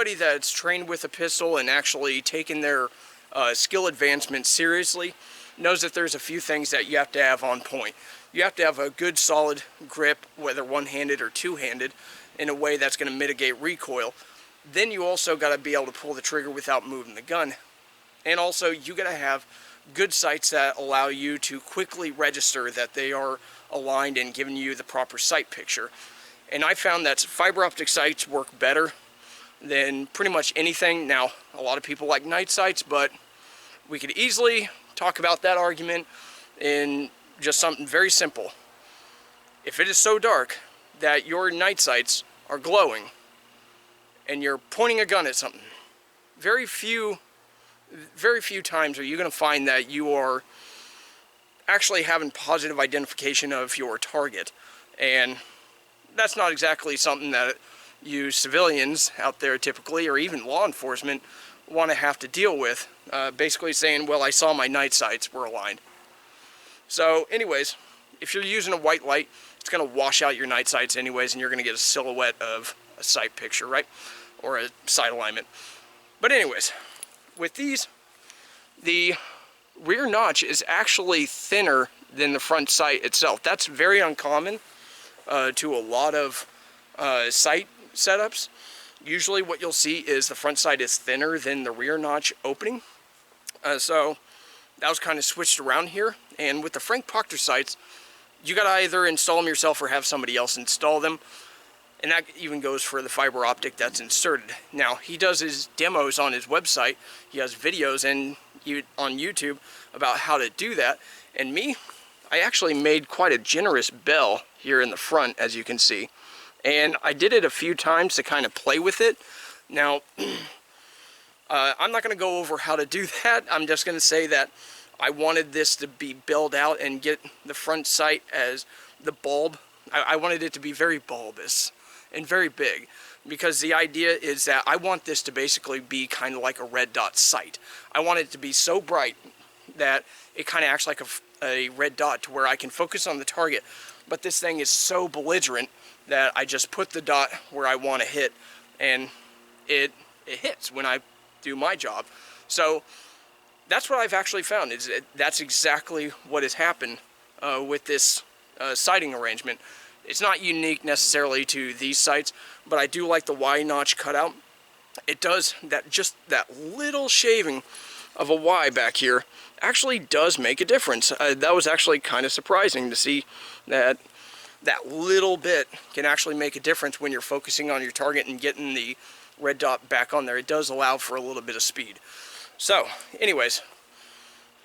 anybody that's trained with a pistol and actually taken their skill advancement seriously knows that there's a few things that you have to have on point. You have to have a good solid grip, whether one-handed or two-handed, in a way that's going to mitigate recoil. Then you also got to be able to pull the trigger without moving the gun. And also you got to have good sights that allow you to quickly register that they are aligned and giving you the proper sight picture. And I found that fiber optic sights work better than pretty much anything. Now, a lot of people like night sights, but we could easily talk about that argument in just something very simple. If it is so dark that your night sights are glowing and you're pointing a gun at something, very few times are you going to find that you are actually having positive identification of your target. And that's not exactly something that you civilians out there typically, or even law enforcement, want to have to deal with. Basically saying, well, I saw my night sights were aligned. So anyways, if you're using a white light, it's going to wash out your night sights anyways, and you're going to get a silhouette of a sight picture, right? Or a sight alignment. But anyways, with these, the rear notch is actually thinner than the front sight itself. That's very uncommon to a lot of sight setups. Usually what you'll see is the front sight is thinner than the rear notch opening. So that was kind of switched around here. And with the Frank Proctor sights, you got to either install them yourself or have somebody else install them. And that even goes for the fiber optic that's inserted. Now, he does his demos on his website. He has videos on YouTube about how to do that. And me, I actually made quite a generous bell here in the front, as you can see. And I did it a few times to kind of play with it. Now, I'm not going to go over how to do that. I'm just going to say that I wanted this to be belled out and get the front sight as the bulb. I wanted it to be very bulbous and very big, because the idea is that I want this to basically be kind of like a red dot sight. I want it to be so bright that it kind of acts like a red dot, to where I can focus on the target, but this thing is so belligerent that I just put the dot where I want to hit, and it hits when I do my job. So that's what I've actually found, is that's exactly what has happened with this sighting arrangement. It's not unique necessarily to these sights, but I do like the Y notch cutout. It does that, just that little shaving of a Y back here actually does make a difference. That was actually kind of surprising to see that that little bit can actually make a difference when you're focusing on your target and getting the red dot back on there. It does allow for a little bit of speed. So anyways,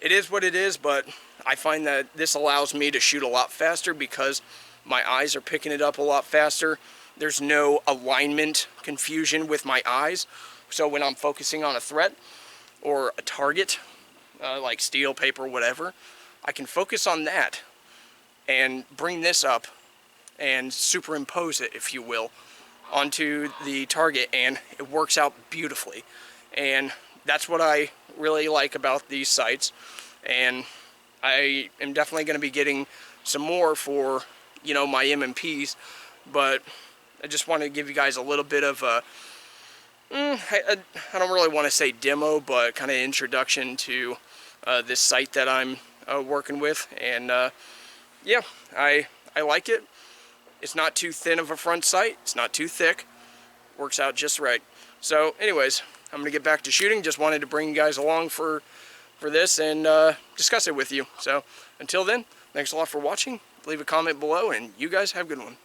it is what it is, but I find that this allows me to shoot a lot faster because my eyes are picking it up a lot faster. There's no alignment confusion with my eyes. So when I'm focusing on a threat or a target, like steel, paper, whatever, I can focus on that and bring this up and superimpose it, if you will, onto the target, and it works out beautifully. And that's what I really like about these sights, and I am definitely going to be getting some more for, you know, my MMPs, but I just want to give you guys a little bit of a, I don't really want to say demo, but kind of introduction to this sight that I'm working with. And yeah, I like it. It's not too thin of a front sight, it's not too thick, works out just right. So anyways, I'm going to get back to shooting. Just wanted to bring you guys along for this and discuss it with you. So until then, thanks a lot for watching. Leave a comment below, and you guys have a good one.